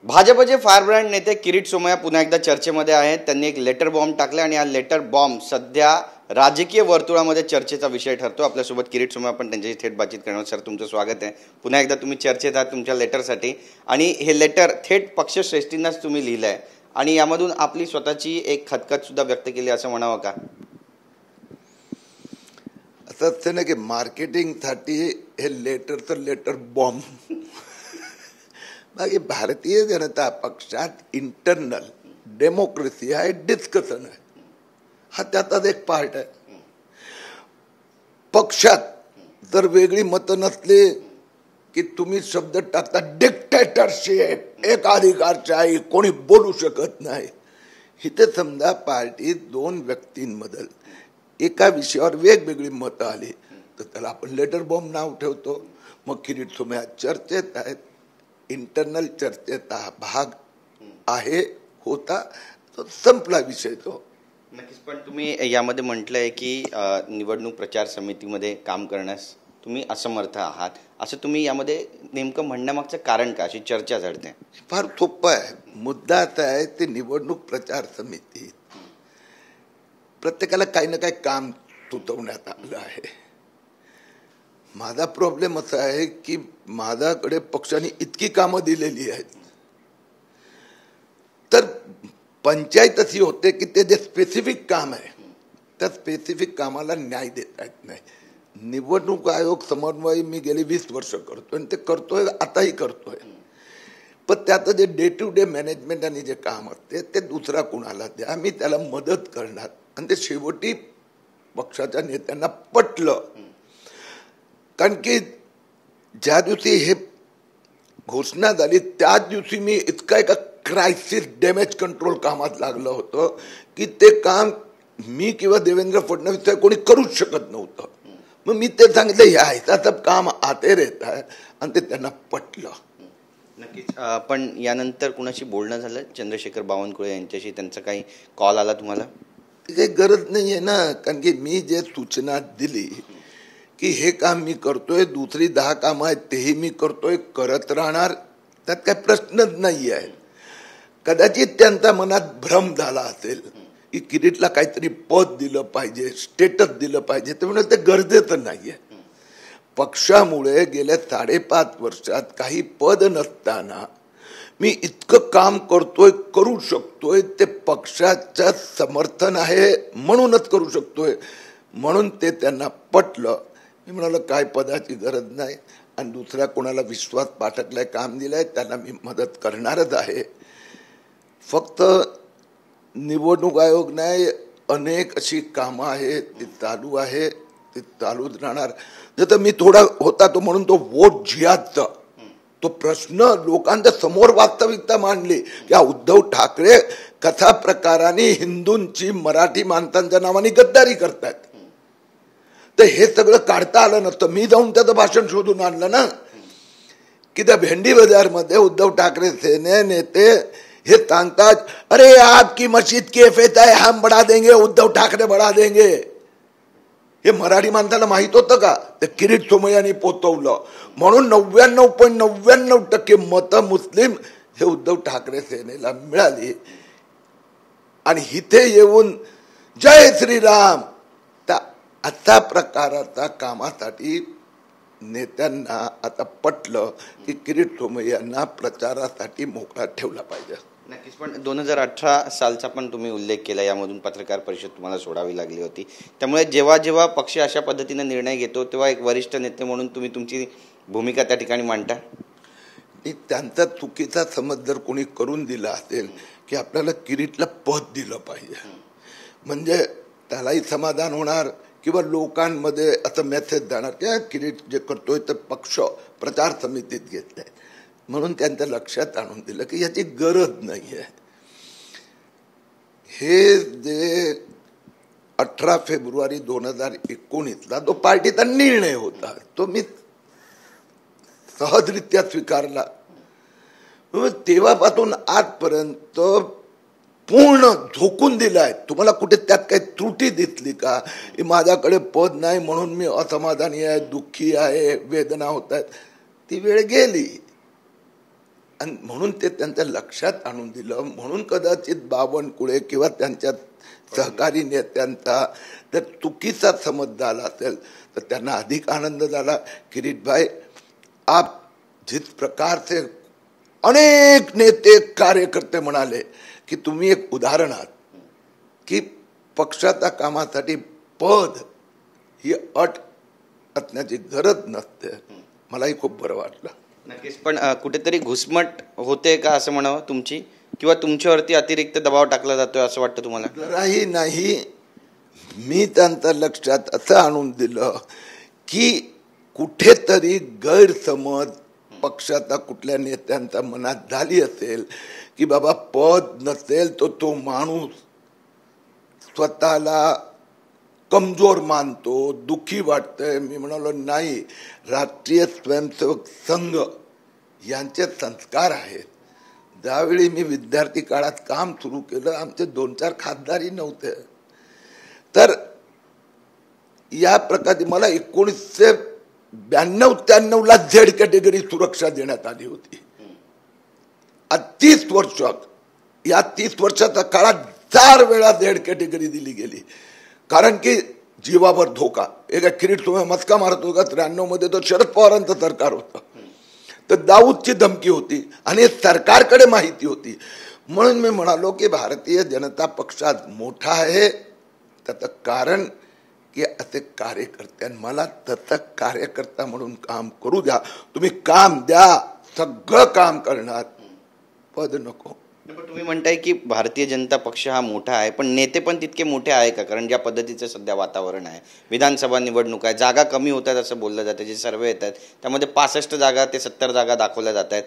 भाजपचे फायरब्रँड नेते किरीट सोमय्या पुन्हा एकदा चर्चेमध्ये आहेत. त्यांनी एक लेटर बॉम्ब टाकले आणि हा लेटर बॉम्ब सध्या राजकीय वर्तुळामध्ये चर्चेचा विषय ठरतो. आपल्यासोबत किरीट सोमय्या पण त्यांच्याशी थेट बातचीत करणार. सर, तुमचं स्वागत आहे. पुन्हा एकदा तुम्ही चर्चेत आहात तुमच्या लेटरसाठी, आणि हे लेटर थेट पक्षश्रेष्ठींनाच तुम्ही लिहिलं आहे आणि यामधून आपली स्वतःची एक खतखत सुद्धा व्यक्त केली असं म्हणावं का? असं नाही की मार्केटिंगसाठी हे लेटर तर लेटर बॉम्ब. बाकी भारतीय जनता पक्षात इंटरनल डेमोक्रेसी आहे, डिस्कशन आहे, हा त्याचाच एक पार्ट आहे. पक्षात जर वेगळी मतं नसली की तुम्ही शब्द टाकता डिक्टेटरशिप, एकाधिकारशाही, कोणी बोलू शकत नाही. इथे समजा पार्टीत दोन व्यक्तींमधील एका विषयावर वेगवेगळी मतं आली तर त्याला आपण लेटर बॉम्ब नाव ठेवतो. मग किरीट सोमय्या चर्चेत आहेत, इंटरनल चर्चेचा भाग आहे, होता, तो संपला विषय तो. नक्कीच. पण तुम्ही यामध्ये म्हटलंय की निवडणूक प्रचार समितीमध्ये काम करण्यास तुम्ही असमर्थ आहात, असं तुम्ही यामध्ये नेमकं म्हणण्यामागचं कारण का? अशी चर्चा झडते. फार सोपं आहे. मुद्दा असा आहे, ते निवडणूक प्रचार समितीत प्रत्येकाला काही ना काही काम सुचवण्यात आलं आहे. माझा प्रॉब्लेम असा आहे की माझ्याकडे पक्षाने इतकी कामं दिलेली आहेत, तर पंचायत अशी होते की ते जे स्पेसिफिक काम आहे त्या स्पेसिफिक कामाला न्याय देता येत नाही. निवडणूक आयोग समन्वय मी गेली 20 वर्ष करतोय आणि ते करतोय, आताही करतोय. पण त्याचं जे डे टू डे मॅनेजमेंट आणि जे काम असते ते दुसरा कुणाला द्या, मी त्याला मदत करणार. आणि ते शेवटी पक्षाच्या नेत्यांना पटलं. कारण की ज्या दिवशी हे घोषणा झाली त्याच दिवशी मी इतका एका क्रायसिस डॅमेज कंट्रोल कामात लागलं होतं की ते काम मी किंवा देवेंद्र फडणवीस कोणी करूच शकत नव्हतं. मग मी ते सांगितलं, हे आहे काम आते रहता है, आणि ते त्यांना पटलं. नक्कीच. पण यानंतर कुणाशी बोलणं झालं चंद्रशेखर बावनकुळे यांच्याशी? त्यांचा काही कॉल आला तुम्हाला? काही गरज नाहीये ना, कारण की मी जे सूचना दिली की हे काम मी करतोय, दुसरी 10 कामं आहेत तेही मी करतोय, करत राहणार, त्यात काही प्रश्नच नाही आहे. कदाचित त्यांच्या मनात भ्रम झाला असेल की किरीटला काहीतरी पद दिलं पाहिजे, स्टेटस दिलं पाहिजे, त्यामुळे ते गरजेचं नाहीये. पक्षामुळे गेल्या 5.5 वर्षात काही पद नसताना मी इतकं काम करतोय, करू शकतोय, ते पक्षाचं समर्थन आहे म्हणूनच करू शकतोय. म्हणून ते त्यांना पटलं. मी म्हणालो काय पदाची गरज नाही, आणि दुसऱ्या कोणाला विश्वास पाठकलाय, काम दिलंय, त्यांना मी मदत करणारच आहे. फक्त निवडणूक आयोग नाही, अनेक अशी कामं आहेत, ती चालू आहे, ती चालूच राहणार. जर मी थोडा होता तो म्हणून तो वोट जिहादचा तो प्रश्न लोकांच्या समोर वास्तविकता मांडली की उद्धव ठाकरे कथा प्रकाराने हिंदूंची, मराठी माणसांच्या नावाने गद्दारी करतात. तर हे सगळं काढता आलं नसतं. मी जाऊन त्याचं भाषण शोधून आणलं ना, की त्या भेंडी बाजारमध्ये उद्धव ठाकरे सेने नेते हे सांगतात, अरे आपकी मस्जिद कैफेत आहे, हम बढ़ा देंगे, उद्धव ठाकरे बढ़ा देंगे. हे मराठी माणसाला माहित होतं का? ते किरीट सोमय्यानी पोचवलं. म्हणून 99.99% मतं मुस्लिम हे उद्धव ठाकरे सेनेला मिळाली. आणि इथे येऊन जय श्रीराम, त्या अशा प्रकाराचा कामासाठी नेत्यांना आता पटलं की किरीट सोमय्यांना प्रचारासाठी मोकळा ठेवला पाहिजे. नक्कीच. पण 2018 सालचा पण तुम्ही उल्लेख केला, यामधून पत्रकार परिषद तुम्हाला सोडावी लागली होती. त्यामुळे जेव्हा जेव्हा पक्ष अशा पद्धतीने निर्णय घेतो तेव्हा एक वरिष्ठ नेते म्हणून तुम्ही तुमची भूमिका त्या ठिकाणी मांडता. त्यांचा चुकीचा समज जर कोणी करून दिला असेल की आपल्याला किरीटला पद दिलं पाहिजे म्हणजे त्यालाही समाधान होणार किंवा लोकांमध्ये असं मेसेज जाणार की किरीट जे करतोय तर पक्ष प्रचार समितीत घेतलंय, म्हणून त्यांच्या लक्षात आणून दिलं की याची गरज नाहीये. हे जे 18 फेब्रुवारी 2019ला जो पार्टीचा निर्णय होता तो मी सहजरित्या स्वीकारला. तेव्हापासून आजपर्यंत पूर्ण झोकून दिलाय. तुम्हाला कुठे त्यात काही त्रुटी दिसली का? माझ्याकडे पद नाही म्हणून मी असमाधानी आहे, दुःखी आहे, वेदना होत आहेत, ती वेळ गेली. आणि म्हणून ते त्यांच्या लक्षात आणून दिलं. म्हणून कदाचित बावनकुळे किंवा त्यांच्या सहकारी नेत्यांचा जर चुकीचा समज झाला असेल तर त्यांना अधिक आनंद झाला. किरीट भाई, आप जिस प्रकार से अनेक नेते कार्यकर्ते म्हणाले की तुम्ही एक उदाहरण आहात की पक्षाच्या कामासाठी पद ही अट असण्याची गरज नसते. मलाही खूप बरं वाटलं. नक्कीच. पण कुठेतरी घुसमट होते का असं म्हणावं तुमची, किंवा तुमच्यावरती अतिरिक्त दबाव टाकला जातोय असं वाटतं तुम्हाला? जराही नाही. मी त्यांच्या लक्षात असं आणून दिलं की कुठेतरी गैरसमज पक्षाचा कुठल्या नेत्यांच्या मनात झाली असेल की बाबा पद नसेल तर तो माणूस स्वतःला कमजोर मानतो, दुःखी वाटतंय. मी म्हणालो नाही, राष्ट्रीय स्वयंसेवक संघ यांचे संस्कार आहेत. ज्यावेळी मी विद्यार्थी काळात काम सुरू केलं आमचे 2-4 खासदारही नव्हते. तर या प्रकारे मला 1992-93 ला झेड कॅटेगरी सुरक्षा देण्यात आली होती. 30 वर्षात, या 30 वर्षाच्या काळात 4 वेळा झेड कॅटेगरी दिली गेली. कारण की जीवावर धोका. एका किरीट सोमय्या मस्का मारत होता 93 मध्ये, तो शरद पवारांचं सरकार होतं. तर दाऊदची धमकी होती आणि सरकारकडे माहिती होती. म्हणून मी म्हणालो की भारतीय जनता पक्षात मोठा आहे. त्याचं कारण की असे कार्यकर्ते, मला तसं कार्यकर्ता म्हणून काम करू द्या. तुम्ही काम द्या, सगळं काम करणार, पद नको. पण तुम्ही म्हणताय की भारतीय जनता पक्ष हा मोठा आहे, पण नेते पण तितके मोठे आहे का? कारण ज्या पद्धतीचं सध्या वातावरण आहे, विधानसभा निवडणूक आहे, जागा कमी होत आहेत असं बोललं जातं. जे सर्वे येत आहेत त्यामध्ये 65 जागा ते 70 जागा दाखवल्या जात आहेत.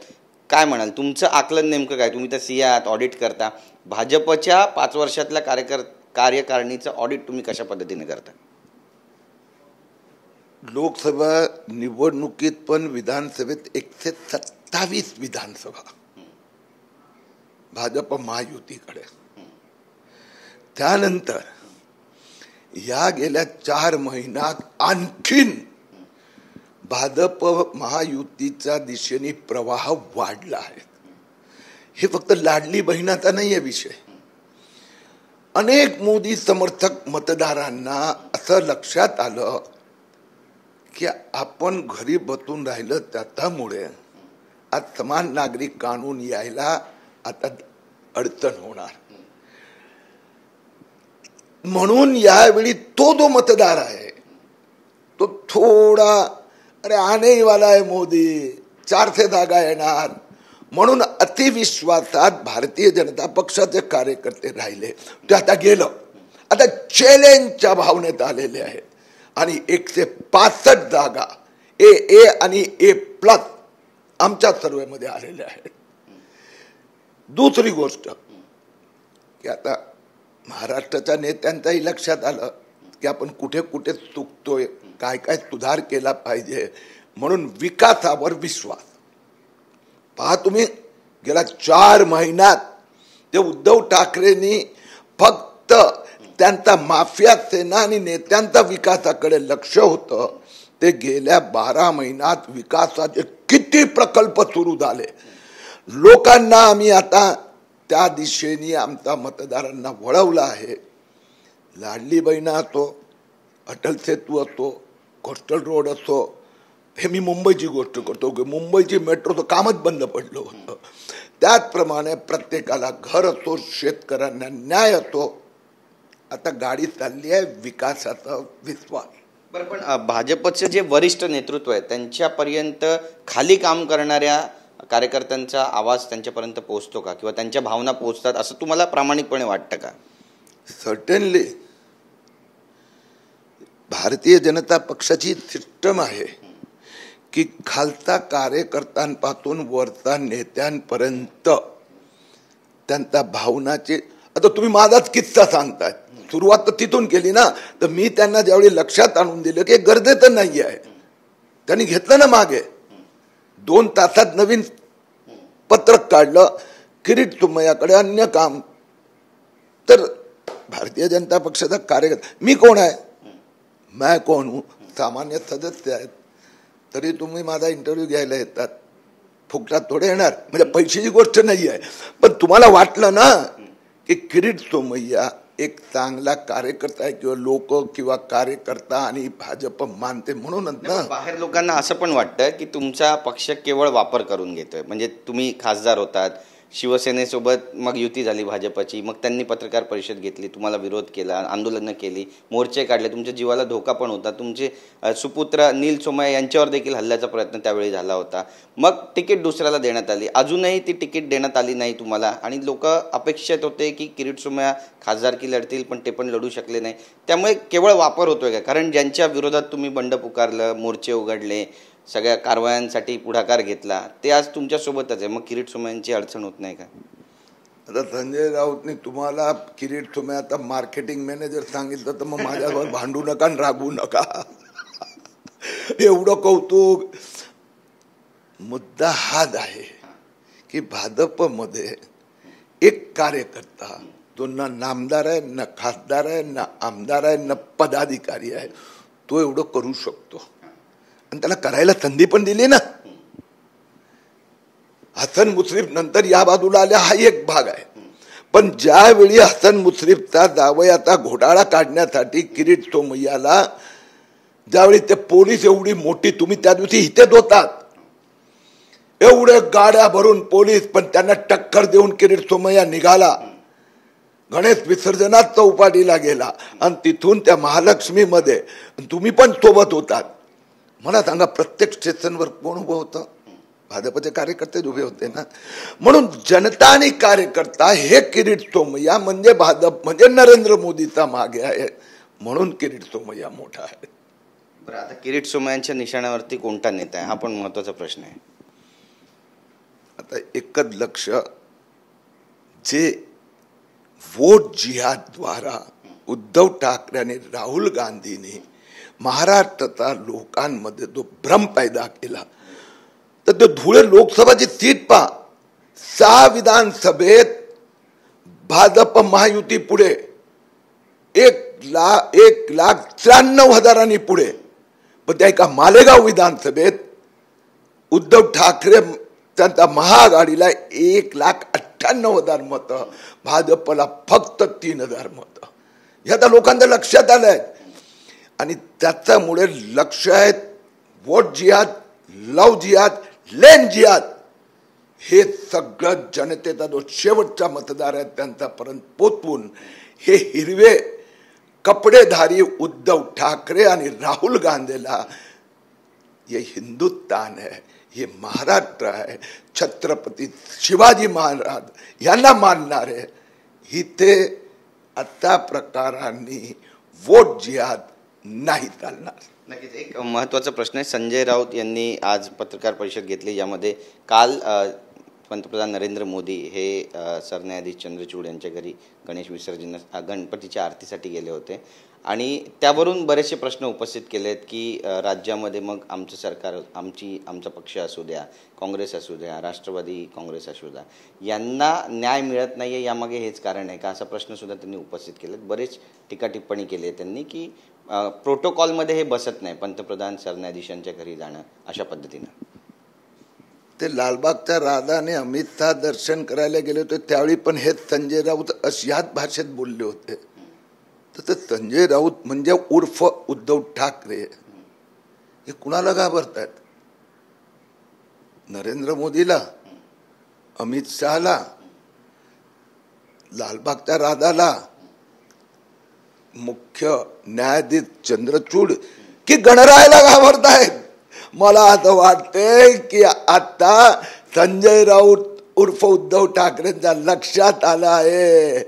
काय म्हणाल, तुमचं आकलन नेमकं काय? तुम्ही तर सीए आहात, ऑडिट करता. भाजपच्या 5 वर्षातल्या कार्यकारिणीचं ऑडिट तुम्ही कशा पद्धतीने करता? लोकसभा निवडणुकीत पण विधानसभेत 127 विधानसभा भाजप महायुतीकडे. त्यानंतर या गेल्या 4 महिन्यात आणखीन भाजप महायुतीच्या दिशेने प्रवाह वाढला आहे. हे फक्त लाडली बहिणाचा नाहीये विषय. अनेक मोदी समर्थक मतदारांना असं लक्षात आलं की आपण घरी बसून राहिलं त्याच्यामुळे आज समान नागरिक कानून यायला आता अडचण होणार. म्हणून यावेळी तो जो मतदार आहे तो थोडा अरे आने ही वाला है मोदी, 400 जागा येणार म्हणून अतिविश्वासात भारतीय जनता पक्षाचे कार्यकर्ते राहिले. ते आता गेलं. आता चॅलेंजच्या भावनेत आलेले आहेत आणि 165 जागा ए आणि A+ आमच्या सर्वेमध्ये आलेल्या आहेत. दुसरी गोष्ट की आता महाराष्ट्राच्या नेत्यांच्याही लक्षात आलं की आपण कुठे कुठे चुकतोय, काय काय सुधार केला पाहिजे. म्हणून विकासावर विश्वास. पहा तुम्ही, गेल्या 4 महिन्यात ते उद्धव ठाकरेंनी फक्त त्यांचा माफिया सेना आणि नेत्यांचा विकासाकडे लक्ष होतं. ते गेल्या 12 महिन्यात विकासाचे किती प्रकल्प सुरू झाले. लोकांना आम्ही आता त्या दिशेने आमच्या मतदारांना वळवलं आहे. लाडली बहीण असो, अटल सेतू असो, कोस्टल रोड असो, हे मी मुंबईची गोष्ट करतो की मुंबईची मेट्रोचं कामच बंद पडलं होतं. त्याचप्रमाणे प्रत्येकाला घर असो, शेतकऱ्यांना न्याय असो, आता गाडी चालली आहे विकासाचा विश्वास. बरं, पण भाजपचं जे वरिष्ठ नेतृत्व आहे त्यांच्यापर्यंत खाली काम करणाऱ्या कार्यकर्त्यांचा आवाज त्यांच्यापर्यंत पोहोचतो का, किंवा त्यांच्या भावना पोहोचतात असं तुम्हाला प्रामाणिकपणे वाटतं का? सर्टनली भारतीय जनता पक्षाची सिस्टम आहे की खालचा कार्यकर्त्यांपासून वरचा नेत्यांपर्यंत त्यांच्या भावनाचे. आता तुम्ही माझाच किस्सा सांगताय, सुरुवात तर तिथून केली ना. तर मी त्यांना ज्यावेळी लक्षात आणून दिलं की गरजेचं नाही आहे, त्यांनी घेतलं ना मागे. 2 तासात नवीन पत्रक काढलं किरीट सोमय्याकडे अन्य काम. तर भारतीय जनता पक्षाचा कार्यकर्ता मी कोण आहे, मैं कौन हूं, सामान्य सदस्य आहेत. तरी तुम्ही माझा इंटरव्ह्यू घ्यायला येतात. फुकटात थोडे येणार, म्हणजे पैशाची गोष्ट नाही आहे. पण तुम्हाला वाटलं ना की किरीट सोमय्या एक चांगला कार्यकर्ता आहे किंवा लोक किंवा कार्यकर्ता आणि भाजप मानते म्हणूनच ना. बाहेर लोकांना असं पण वाटतं की तुमचा पक्ष केवळ वापर करून घेतोय. म्हणजे तुम्ही खासदार होतात, शिवसेनेसोबत मग युती झाली भाजपची, मग त्यांनी पत्रकार परिषद घेतली, तुम्हाला विरोध केला, आंदोलनं केली, मोर्चे काढले, तुमच्या जीवाला धोका पण होता. तुमचे सुपुत्र नील सोमय्या यांच्यावर देखील हल्ल्याचा प्रयत्न त्यावेळी झाला होता. मग तिकीट दुसऱ्याला देण्यात आली, अजूनही ती तिकीट देण्यात आली नाही तुम्हाला, आणि लोक अपेक्षित होते की किरीट सोमय्या खासदारकी लढतील, पण ते पण लढू शकले नाही. त्यामुळे केवळ वापर होतोय का? कारण ज्यांच्या विरोधात तुम्ही बंड पुकारलं, मोर्चे उघडले, सगळ्या कारवायांसाठी पुढाकार घेतला, ते आज तुमच्यासोबतच आहे. मग किरीट सोमय्यांची अडचण होत नाही का? आता संजय राऊतने तुम्हाला किरीट सोमय्या आता मार्केटिंग मॅनेजर सांगितलं तर मग माझ्यावर भांडू नका आणि रागवू नका. एवढं कौतुक. मुद्दा हाच आहे की भाजपमध्ये एक कार्यकर्ता जो ना नामदार आहे, ना खासदार आहे, ना आमदार आहे, ना पदाधिकारी आहे, तो एवढं करू शकतो. आणि त्याला करायला संधी पण दिली ना. हसन मुश्रीफ नंतर या बाजूला आल्या, हा एक भाग आहे. पण ज्यावेळी हसन मुश्रीफचा जावयाचा घोटाळा काढण्यासाठी किरीट सोमय्याला ज्यावेळी ते पोलीस एवढी मोठी, तुम्ही त्या दिवशी इथेच होतात, एवढे गाड्या भरून पोलीस, पण त्यांना टक्कर देऊन किरीट सोमय्या निघाला. गणेश विसर्जनात चौपाटीला गेला आणि तिथून त्या महालक्ष्मीमध्ये तुम्ही पण सोबत होतात. मला सांगा प्रत्येक स्टेशनवर कोण उभं होतं? भाजपचे कार्यकर्ते उभे होते ना. म्हणून जनता आणि कार्यकर्ता हे किरीट सोमय्या म्हणजे भाजप म्हणजे नरेंद्र मोदीचा मागे आहे, म्हणून किरीट सोमय्या मोठा आहे. बरं, आता किरीट सोमय्यांच्या निशाण्यावरती कोणता नेता आहे, हा पण महत्वाचा प्रश्न आहे. आता एकच लक्ष, जे वोट जिहाद द्वारा उद्धव ठाकरे आणि राहुल गांधींनी महाराष्ट्राचा लोकांमध्ये जो भ्रम पैदा केला, तर ते धुळे लोकसभाची सीट पहा, 6 विधानसभेत भाजप महायुती पुढे 1,93,000 पुढे. पण त्या एका मालेगाव विधानसभेत उद्धव ठाकरे त्यांच्या महाआघाडीला 1,98,000 मतं, भाजपला फक्त 3,000 मतं. हे आता लोकांच्या लक्षात आलंय. आणि त्याच्यामुळे लक्ष आहेत वोट जिहाद, लव जिहाद, लेन जिहाद, हे सगळं जनतेचा जो शेवटचा मतदार आहे त्यांच्यापर्यंत पोचवून हे हिरवे कपडेधारी उद्धव ठाकरे आणि राहुल गांधीला, हे हिंदुस्थान आहे, हे महाराष्ट्र आहे, छत्रपती शिवाजी महाराज यांना मानणारे, इथे आता प्रकारांनी वोट जिहाद नाही चालणार. नक्कीच एक महत्त्वाचा प्रश्न आहे. संजय राऊत यांनी आज पत्रकार परिषद घेतली, यामध्ये काल पंतप्रधान नरेंद्र मोदी हे सरन्यायाधीश चंद्रचूड यांच्या घरी गणेश विसर्जन गणपतीच्या आरतीसाठी गेले होते, आणि त्यावरून बरेचसे प्रश्न उपस्थित केलेत की राज्यामध्ये मग आमचं सरकार, आमचा पक्ष असू द्या, काँग्रेस असू द्या, राष्ट्रवादी काँग्रेस असू द्या, यांना न्याय मिळत नाही आहे, यामागे हेच कारण आहे का, असा प्रश्नसुद्धा त्यांनी उपस्थित केलेत. बरेच टीका टिप्पणी केली आहे त्यांनी की प्रोटोकॉलमध्ये हे बसत नाही, पंतप्रधान सरन्यायाधीशांच्या घरी जाणं अशा पद्धतीनं. ते लालबागच्या राजाने अमित शहा दर्शन करायला गेले होते, त्यावेळी पण हेच संजय राऊत ह्याच भाषेत बोलले होते. तर संजय राऊत म्हणजे उर्फ उद्धव ठाकरे हे कुणाला घाबरतात? नरेंद्र मोदीला, अमित शहाला, लालबागच्या राजाला, मुख्य न्यायाधीश चंद्रचूड की गणरायाला घाबरतायत? मला असं वाटतंय की आता संजय राऊत उर्फ उद्धव ठाकरेंच्या लक्षात आलं आहे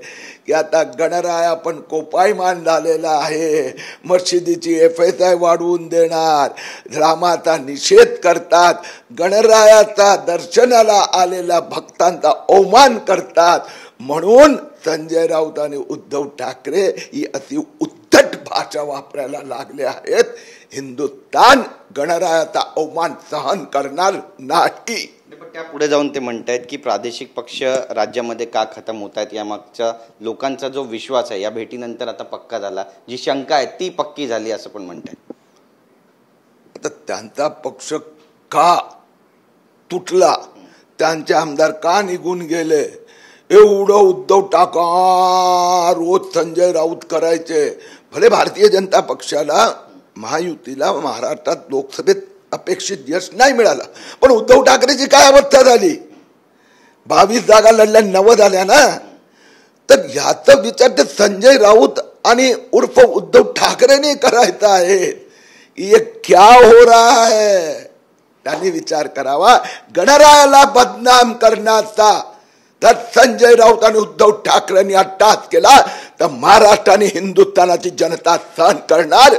की आता गणराया पण कोपायमान झालेला आहे. मशिदीची FSI वाढवून देणार, रामाचा निषेध करतात, गणरायाचा दर्शनाला आलेल्या भक्तांचा अवमान करतात. म्हणून संजय राऊत आणि उद्धव ठाकरे ही अति उद्धट भाषा वापरायला लागले आहेत. हिंदुस्थान गणरायाचा अवमान सहन करणार नाही. पण त्या पुढे जाऊन ते म्हणतायत की प्रादेशिक पक्ष राज्यामध्ये का खतम होत आहेत, यामागचा लोकांचा जो विश्वास आहे या भेटीनंतर आता पक्का झाला, जी शंका आहे ती पक्की झाली असं पण म्हणतायत. आता त्यांचा पक्ष का तुटला, त्यांचे आमदार का निघून गेले, एवढं उद्धव ठाकरे रोज संजय राऊत करायचे. भले भारतीय जनता पक्षाला महायुतीला महाराष्ट्रात लोकसभेत अपेक्षित यश नाही मिळालं, पण उद्धव ठाकरेची काय अवस्था झाली, 22 जागा लढल्या 90 आल्या ना. तर ह्याचा विचार ते संजय राऊत आणि उर्फ उद्धव ठाकरेने करायचा आहे. ये क्या हो रहा है, त्यांनी विचार करावा. गणरायाला बदनाम करण्याचा तर संजय राऊत आणि उद्धव ठाकरेंनी अट्टास केला तर महाराष्ट्र आणि हिंदुस्थानाची जनता सहन करणार.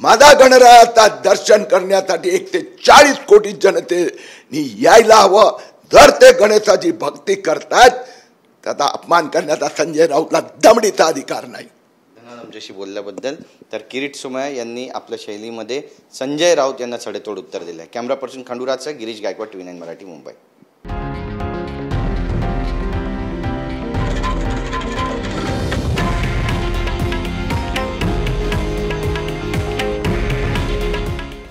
माझा गणरायाचा दर्शन करण्यासाठी 1 ते 40 कोटी जनतेने यायला हवं. जर ते गणेशाची भक्ती करतात त्याचा अपमान करण्याचा संजय राऊतला दमडीचा अधिकार नाही. आमच्याशी बोलल्याबद्दल. तर किरीट सोमय्या यांनी आपल्या शैलीमध्ये संजय राऊत यांना सडेतोड उत्तर दिलं आहे. कॅमेरा पर्सन खंडूराजचा गिरीश गायकवाड, TV9 मराठी, मुंबई.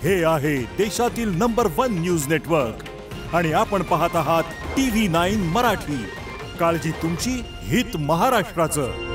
हे आहे देशातील नंबर 1 न्यूज नेटवर्क आणि आपण पाहत आहात TV9 मराठी. काळजी तुमची, हित महाराष्ट्राचं.